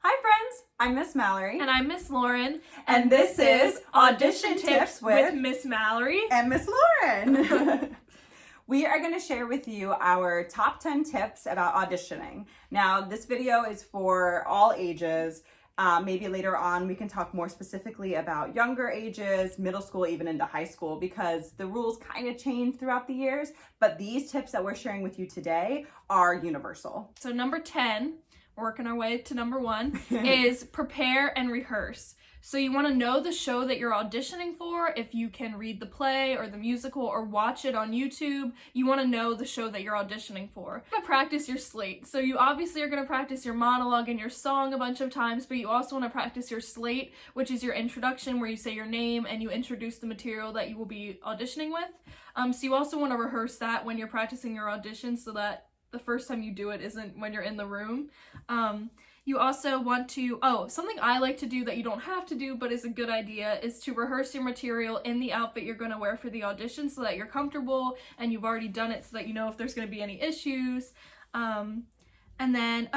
Hi friends, I'm Miss Mallory. And I'm Miss Lauren. And this is Audition Tips with Miss Mallory. And Miss Lauren. We are going to share with you our top 10 tips about auditioning. Now, this video is for all ages. Maybe later on we can talk more specifically about younger ages, middle school, even into high school, because the rules kind of change throughout the years. But these tips that we're sharing with you today are universal. So number 10, working our way to number 1, is prepare and rehearse. So you want to know the show that you're auditioning for. If you can read the play or the musical or watch it on YouTube, you want to know the show that you're auditioning for. You want to practice your slate. So you obviously are going to practice your monologue and your song a bunch of times, but you also want to practice your slate, which is your introduction where you say your name and you introduce the material that you will be auditioning with. So you also want to rehearse that when you're practicing your audition so that the first time you do it isn't when you're in the room. You also want to, something I like to do that you don't have to do but is a good idea is to rehearse your material in the outfit you're going to wear for the audition so that you're comfortable and you've already done it so that you know if there's going to be any issues. And then,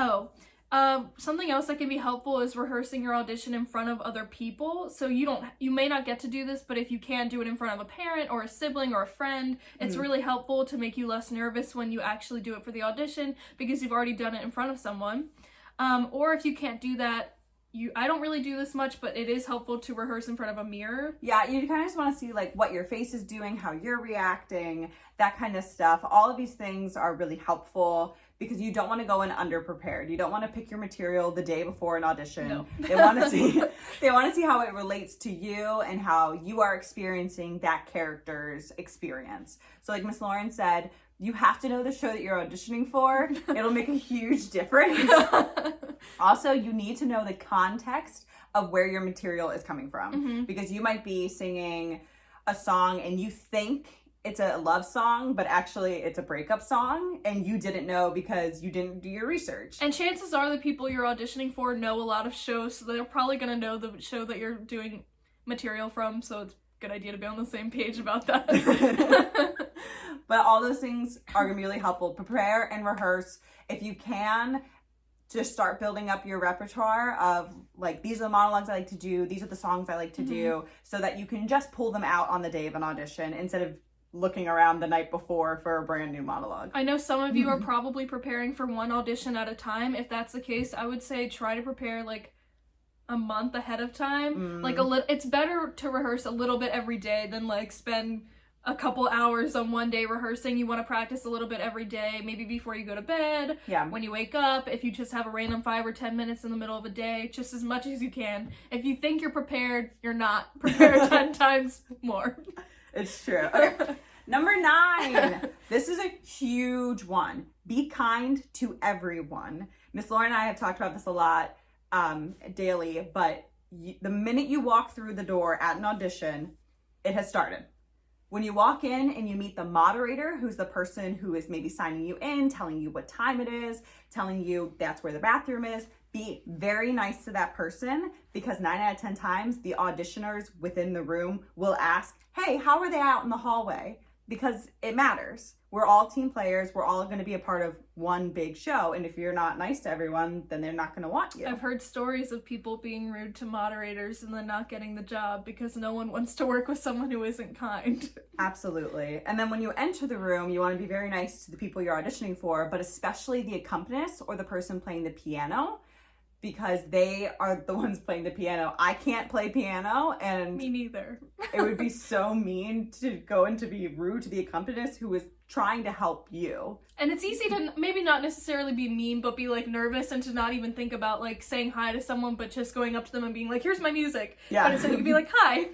something else that can be helpful is rehearsing your audition in front of other people. So you may not get to do this, but if you can do it in front of a parent or a sibling or a friend, it's really helpful to make you less nervous when you actually do it for the audition because you've already done it in front of someone. Or if you can't do that, I don't really do this much, but it is helpful to rehearse in front of a mirror. Yeah, you kind of just want to see like what your face is doing, how you're reacting, that kind of stuff. All of these things are really helpful because you don't want to go in underprepared. You don't want to pick your material the day before an audition. No. They want to see how it relates to you and how you are experiencing that character's experience. So like Miss Lauren said, you have to know the show that you're auditioning for. It'll make a huge difference. Also, you need to know the context of where your material is coming from because you might be singing a song and you think it's a love song, but actually it's a breakup song and you didn't know because you didn't do your research. And chances are the people you're auditioning for know a lot of shows, so they're probably going to know the show that you're doing material from, so it's a good idea to be on the same page about that. But all those things are going to be really helpful. Prepare and rehearse. If you can, just start building up your repertoire of like, these are the monologues I like to do, these are the songs I like to do, so that you can just pull them out on the day of an audition instead of looking around the night before for a brand new monologue. I know some of you are probably preparing for one audition at a time. If that's the case, I would say try to prepare like a month ahead of time. Like it's better to rehearse a little bit every day than like spend a couple hours on one day rehearsing. You want to practice a little bit every day, maybe before you go to bed, when you wake up, if you just have a random 5 or 10 minutes in the middle of a day, just as much as you can. If you think you're prepared, you're not. Prepare 10 times more. It's true. Okay. Number 9. This is a huge one. Be kind to everyone. Miss Lauren and I have talked about this a lot daily, but the minute you walk through the door at an audition, it has started. When you walk in and you meet the moderator, who's the person who is maybe signing you in, telling you what time it is, telling you that's where the bathroom is, be very nice to that person because 9 out of 10 times the auditioners within the room will ask, hey, how are they out in the hallway? Because it matters. We're all team players. We're all going to be a part of one big show. And if you're not nice to everyone, then they're not going to want you. I've heard stories of people being rude to moderators and then not getting the job because no one wants to work with someone who isn't kind. Absolutely. And then when you enter the room, you want to be very nice to the people you're auditioning for, but especially the accompanist or the person playing the piano, because they are the ones playing the piano. I can't play piano, and me neither. It would be so mean to go in to be rude to the accompanist who is trying to help you. And it's easy to maybe not necessarily be mean, but be like nervous and to not even think about like saying hi to someone, but just going up to them and being like, here's my music. Yeah. But instead you can be like, hi,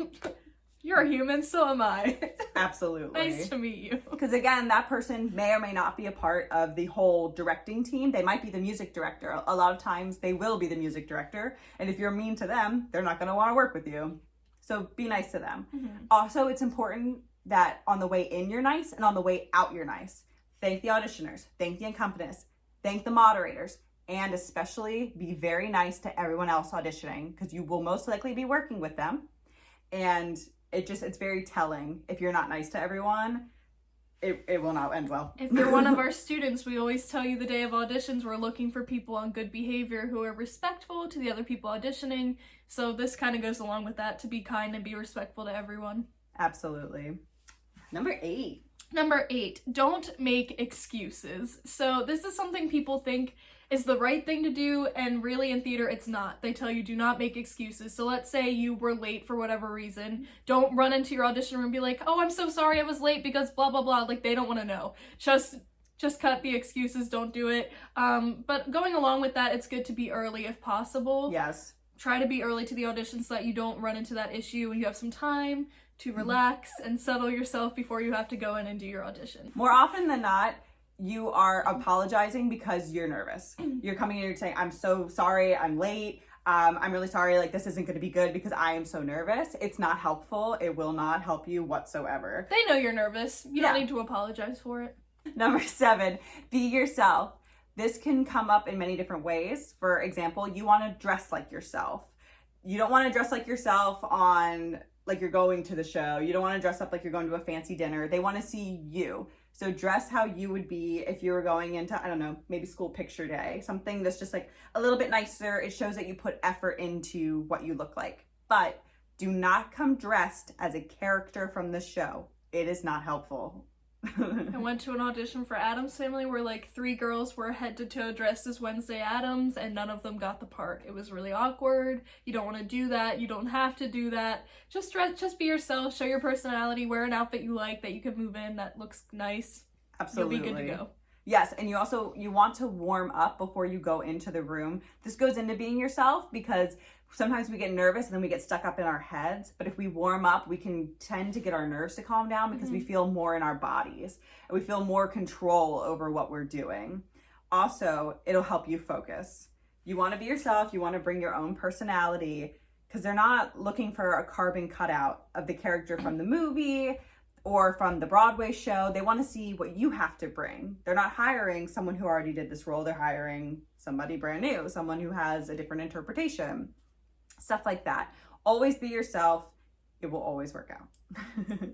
you're a human, so am I. Absolutely. Nice to meet you. Because again, that person may or may not be a part of the whole directing team. They might be the music director. A lot of times they will be the music director. And if you're mean to them, they're not going to want to work with you. So be nice to them. Also, it's important that on the way in you're nice and on the way out you're nice. Thank the auditioners, thank the accompanist, thank the moderators, and especially be very nice to everyone else auditioning because you will most likely be working with them. And it's very telling if you're not nice to everyone. it will not end well. If you're one of our students, we always tell you the day of auditions, we're looking for people on good behavior who are respectful to the other people auditioning. So this kind of goes along with that, to be kind and be respectful to everyone. Absolutely. Number 8. Number 8, don't make excuses. So this is something people think is the right thing to do, and really in theater it's not. They tell you do not make excuses. So let's say you were late for whatever reason. Don't run into your audition room and be like, oh, I'm so sorry I was late because blah, blah, blah. Like, they don't want to know. Just cut the excuses. Don't do it. But going along with that, it's good to be early if possible. Yes. Try to be early to the audition so that you don't run into that issue and you have some time to relax and settle yourself before you have to go in and do your audition. More often than not, you are apologizing because you're nervous. You're coming in and you're saying, I'm so sorry, I'm late. I'm really sorry, like, this isn't going to be good because I am so nervous. It's not helpful. It will not help you whatsoever. They know you're nervous. You don't need to apologize for it. Number 7, be yourself. This can come up in many different ways. For example, you want to dress like yourself. You don't want to dress like yourself on, like, you're going to the show. You don't want to dress up like you're going to a fancy dinner. They want to see you. So dress how you would be if you were going into, I don't know, maybe school picture day. Something that's just like a little bit nicer. It shows that you put effort into what you look like. But do not come dressed as a character from the show. It is not helpful. I went to an audition for Addams Family where like 3 girls were head to toe dressed as Wednesday Addams and none of them got the part. It was really awkward. You don't want to do that. You don't have to do that. Just be yourself, show your personality, wear an outfit you like that you can move in that looks nice. Absolutely. You'll be good to go. Yes, and you want to warm up before you go into the room. This goes into being yourself because sometimes we get nervous and then we get stuck up in our heads. But if we warm up, we can tend to get our nerves to calm down because we feel more in our bodies and we feel more control over what we're doing. Also, it'll help you focus. You want to be yourself. You want to bring your own personality because they're not looking for a carbon cutout of the character from the movie or from the Broadway show. They want to see what you have to bring. They're not hiring someone who already did this role. They're hiring somebody brand new, someone who has a different interpretation. Stuff like that. Always be yourself. It will always work out.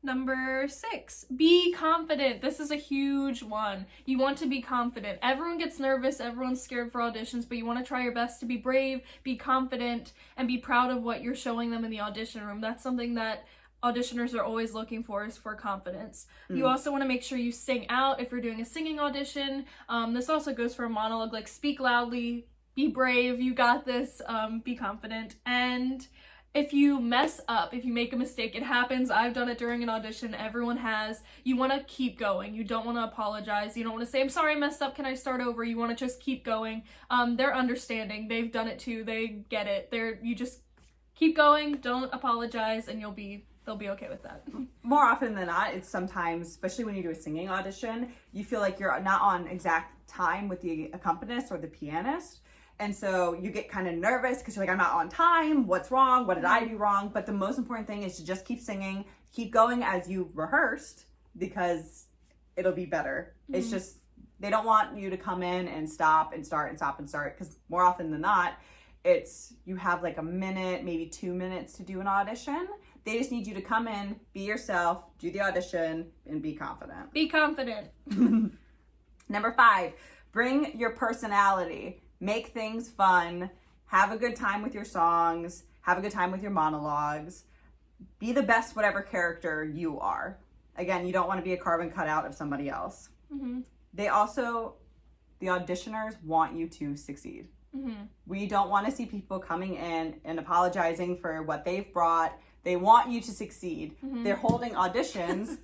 Number 6, be confident. This is a huge one. You want to be confident. Everyone gets nervous, everyone's scared for auditions, but you want to try your best to be brave, be confident, and be proud of what you're showing them in the audition room. That's something that auditioners are always looking for, is for confidence. You also want to make sure you sing out if you're doing a singing audition. This also goes for a monologue, like speak loudly, be brave, you got this, be confident. And if you mess up, if you make a mistake, it happens. I've done it during an audition. Everyone has. You want to keep going. You don't want to apologize. You don't want to say, I'm sorry I messed up. Can I start over? You want to just keep going. They're understanding. They've done it too. They get it. You just keep going. Don't apologize and they'll be okay with that. More often than not, it's sometimes, especially when you do a singing audition, you feel like you're not on exact time with the accompanist or the pianist. And so you get kind of nervous because you're like, I'm not on time. What's wrong? What did I do wrong? But the most important thing is to just keep singing, keep going as you rehearsed, because it'll be better. It's just, they don't want you to come in and stop and start and stop and start, because more often than not, it's, you have like a minute, maybe 2 minutes to do an audition. They just need you to come in, be yourself, do the audition, and be confident. Be confident. Number 5, bring your personality. Make things fun. Have a good time with your songs. Have a good time with your monologues. Be the best whatever character you are. Again, you don't want to be a carbon cutout of somebody else. The auditioners want you to succeed. We don't want to see people coming in and apologizing for what they've brought. They want you to succeed. They're holding auditions.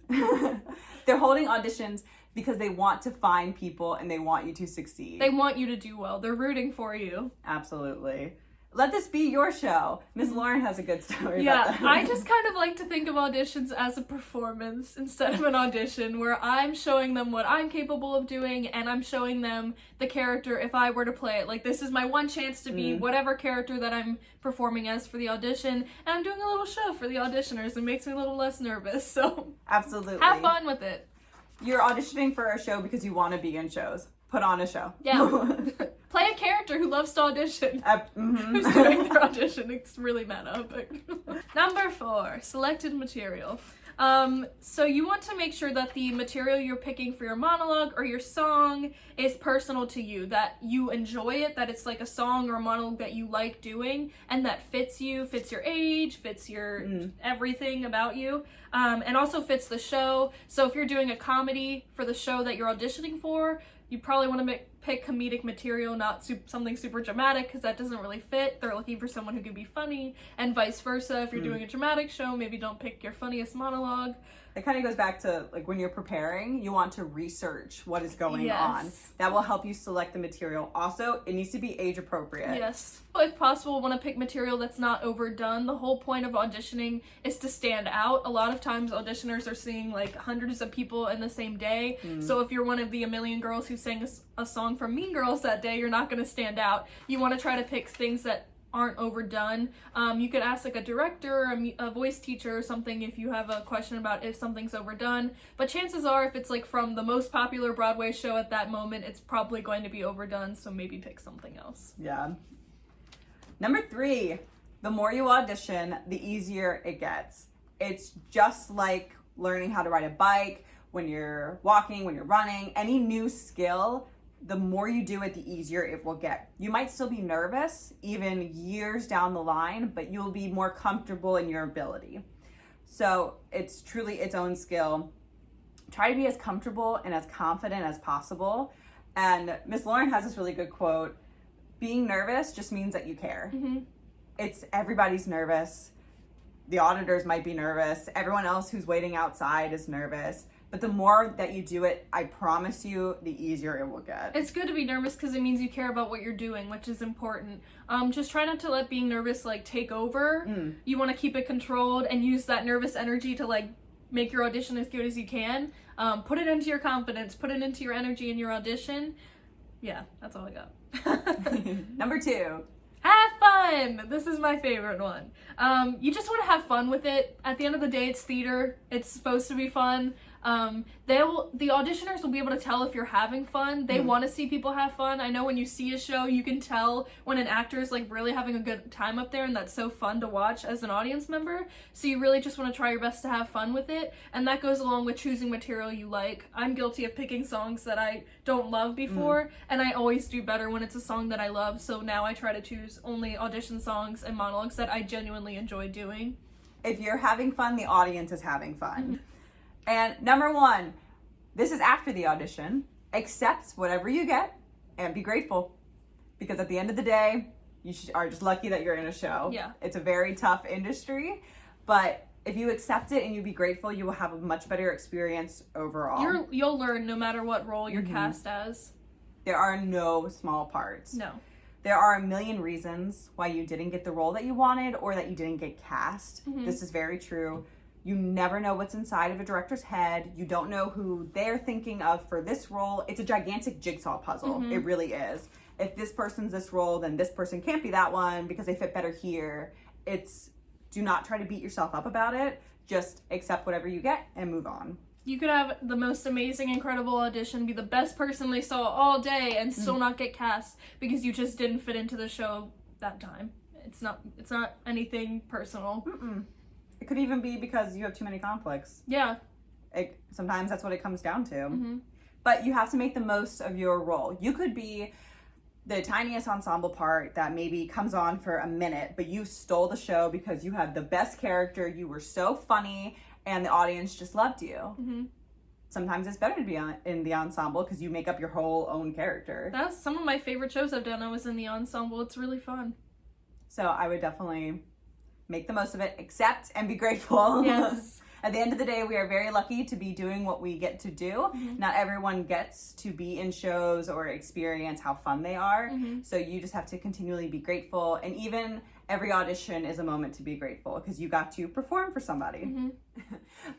They're holding auditions because they want to find people and they want you to succeed. They want you to do well. They're rooting for you. Absolutely. Let this be your show. Miss Lauren has a good story Yeah, about that. I just kind of like to think of auditions as a performance instead of an audition, where I'm showing them what I'm capable of doing and I'm showing them the character if I were to play it. Like, this is my one chance to be whatever character that I'm performing as for the audition, and I'm doing a little show for the auditioners. It makes me a little less nervous, so absolutely. have fun with it. You're auditioning for a show because you want to be in shows. Put on a show. Yeah. Play a character who loves to audition. Who's doing their audition. It's really meta. But Number 4, selected material. So you want to make sure that the material you're picking for your monologue or your song is personal to you, that you enjoy it, that it's like a song or a monologue that you like doing, and that fits you, fits your age, fits your everything about you, and also fits the show. So if you're doing a comedy for the show that you're auditioning for, you probably want to pick comedic material, not something super dramatic, because that doesn't really fit. They're looking for someone who can be funny, and vice versa. If you're doing a dramatic show, maybe don't pick your funniest monologue. It kind of goes back to, like, when you're preparing, you want to research what is going on. That will help you select the material. Also, it needs to be age appropriate. Yes. If possible, want to pick material that's not overdone. The whole point of auditioning is to stand out. A lot of times auditioners are seeing like hundreds of people in the same day. So if you're one of the a million girls who sang a song from Mean Girls that day, you're not going to stand out. You want to try to pick things that aren't overdone. You could ask like a director, a voice teacher or something if you have a question about if something's overdone, but chances are if it's like from the most popular Broadway show at that moment, it's probably going to be overdone, so maybe pick something else. Yeah. Number 3, the more you audition, the easier it gets. It's just like learning how to ride a bike, when you're walking, when you're running, any new skill, the more you do it, the easier it will get. You might still be nervous, even years down the line, but you'll be more comfortable in your ability. So it's truly its own skill. Try to be as comfortable and as confident as possible. And Miss Lauren has this really good quote, being nervous just means that you care. It's everybody's nervous. The auditors might be nervous. Everyone else who's waiting outside is nervous. But the more that you do it, I promise you, the easier it will get. It's good to be nervous because it means you care about what you're doing, which is important. Just try not to let being nervous like take over. You want to keep it controlled and use that nervous energy to like make your audition as good as you can. Put it into your confidence, put it into your energy in your audition. Yeah, that's all I got. Number 2. Have fun! This is my favorite one. You just want to have fun with it. At the end of the day, it's theater. It's supposed to be fun. The auditioners will be able to tell if you're having fun. They want to see people have fun. I know when you see a show, you can tell when an actor is like really having a good time up there, and that's so fun to watch as an audience member. So you really just want to try your best to have fun with it, and that goes along with choosing material you like. I'm guilty of picking songs that I don't love before, and I always do better when it's a song that I love, so now I try to choose only audition songs and monologues that I genuinely enjoy doing. If you're having fun, the audience is having fun. And number 1, this is after the audition. Accept whatever you get and be grateful. Because at the end of the day, you are just lucky that you're in a show. Yeah. It's a very tough industry, but if you accept it and you be grateful, you will have a much better experience overall. You'll learn no matter what role you're cast as. There are no small parts. No. There are a million reasons why you didn't get the role that you wanted or that you didn't get cast. This is very true. You never know what's inside of a director's head. You don't know who they're thinking of for this role. It's a gigantic jigsaw puzzle. It really is. If this person's this role, then this person can't be that one because they fit better here. Do not try to beat yourself up about it. Just accept whatever you get and move on. You could have the most amazing, incredible audition, be the best person they saw all day, and still not get cast because you just didn't fit into the show that time. It's not anything personal. It could even be because you have too many conflicts. Yeah. Sometimes that's what it comes down to. But you have to make the most of your role. You could be the tiniest ensemble part that maybe comes on for a minute, but you stole the show because you had the best character, you were so funny, and the audience just loved you. Sometimes it's better to be in the ensemble because you make up your whole own character. That's some of my favorite shows I've done. I was in the ensemble. It's really fun. So I would definitely make the most of it, accept, and be grateful. Yes. At the end of the day, we are very lucky to be doing what we get to do. Not everyone gets to be in shows or experience how fun they are. So you just have to continually be grateful. And even every audition is a moment to be grateful because you got to perform for somebody.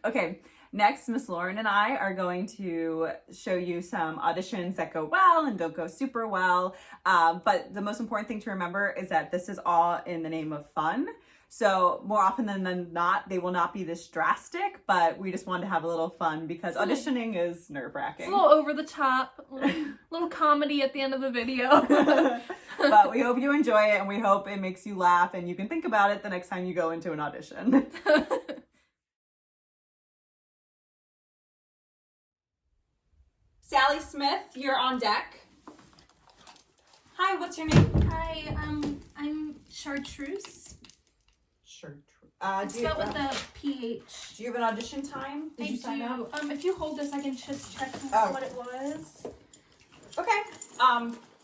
Okay, next, Miss Lauren and I are going to show you some auditions that go well and don't go super well. But the most important thing to remember is that this is all in the name of fun. So more often than not, they will not be this drastic, but we just wanted to have a little fun because auditioning is nerve-wracking. It's a little over the top, little comedy at the end of the video. But we hope you enjoy it, and we hope it makes you laugh and you can think about it the next time you go into an audition. Smith, you're on deck. Hi, what's your name? Hi, I'm Chartreuse. Sure. Spelled with a PH. Do you have an audition time? Did you sign up? If you hold this, I can just check what it was. Okay.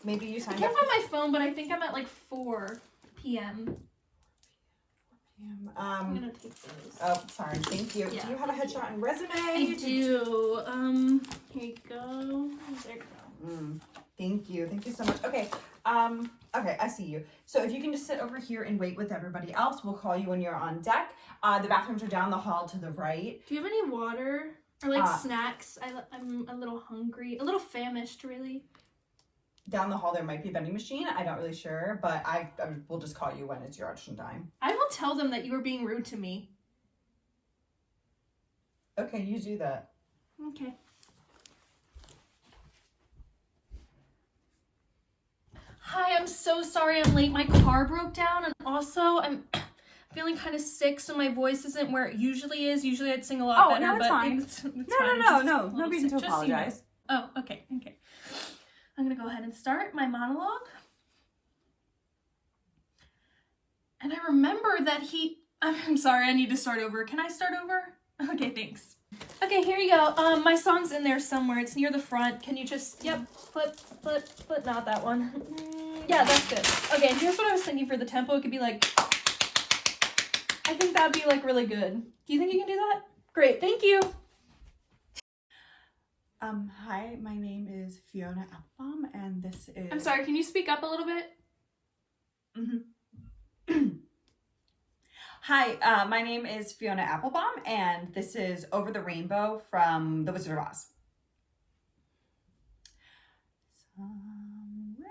Maybe you I signed can't up. find my phone, but I think I'm at like 4 p.m. I'm gonna take those. Oh, sorry. Thank you. Yeah. Do you have a headshot and resume? I do. Here you go. There you go. Thank you. Thank you so much. Okay. Okay, I see you. So if you can just sit over here and wait with everybody else, we'll call you when you're on deck. The bathrooms are down the hall to the right. Do you have any water or like snacks? I'm a little hungry, a little famished, really. Down the hall there might be a vending machine. I'm not really sure, but I will just call you when it's your audition time. I will tell them that you were being rude to me. Okay, you do that. Okay. Hi, I'm so sorry I'm late. My car broke down, and also I'm feeling kind of sick, so my voice isn't where it usually is. Usually I'd sing a lot better, no, it's but fine. it's fine. No reason to Just so you know. apologize. Oh, okay. I'm gonna go ahead and start my monologue. And I remember that I'm sorry, I need to start over. Can I start over? Okay, thanks. Okay, here you go. My song's in there somewhere. It's near the front. Can you just, flip, not that one. Yeah, that's good. Okay, here's what I was thinking for the tempo. It could be like, I think that'd be like really good. Do you think you can do that? Great, thank you. Hi, my name is Fiona Applebaum, and this is... I'm sorry, can you speak up a little bit? Hi, my name is Fiona Applebaum, and this is Over the Rainbow from The Wizard of Oz. Somewhere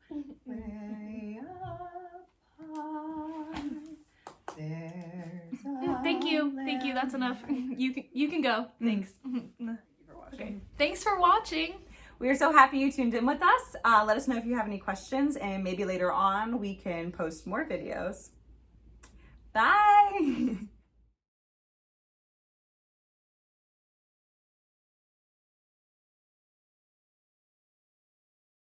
over the rainbow, way up high, there's a Thank you, that's enough. You can go. Thanks. Okay. Thanks for watching. We are so happy you tuned in with us. Let us know if you have any questions, and maybe later on we can post more videos. Bye!